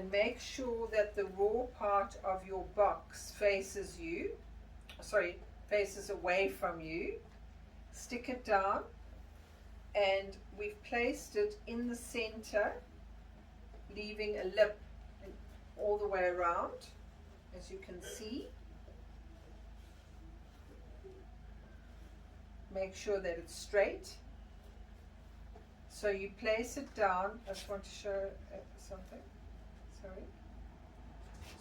and make sure that the raw part of your box faces away from you. Stick it down, and we've placed it in the center, leaving a lip all the way around, as you can see. Make sure that it's straight. So you place it down. I just want to show something. Sorry.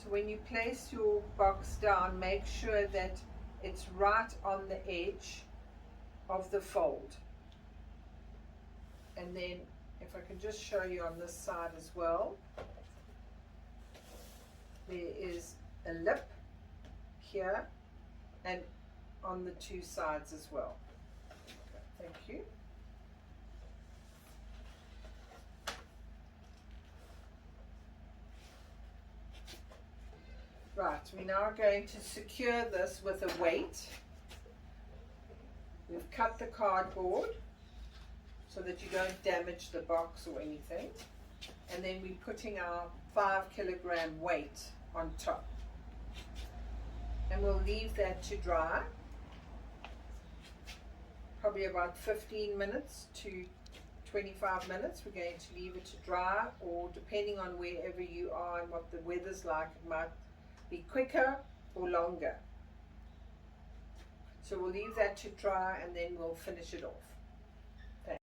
So when you place your box down, make sure that it's right on the edge of the fold. And then if I can just show you on this side as well, there is a lip here and on the two sides as well. Okay, thank you. Right, we're now going to secure this with a weight. We've cut the cardboard so that you don't damage the box or anything. And then we're putting our 5 kilogram weight on top. And we'll leave that to dry. Probably about 15 minutes to 25 minutes. We're going to leave it to dry, or depending on wherever you are and what the weather's like, it might be quicker or longer. So we'll leave that to dry and then we'll finish it off.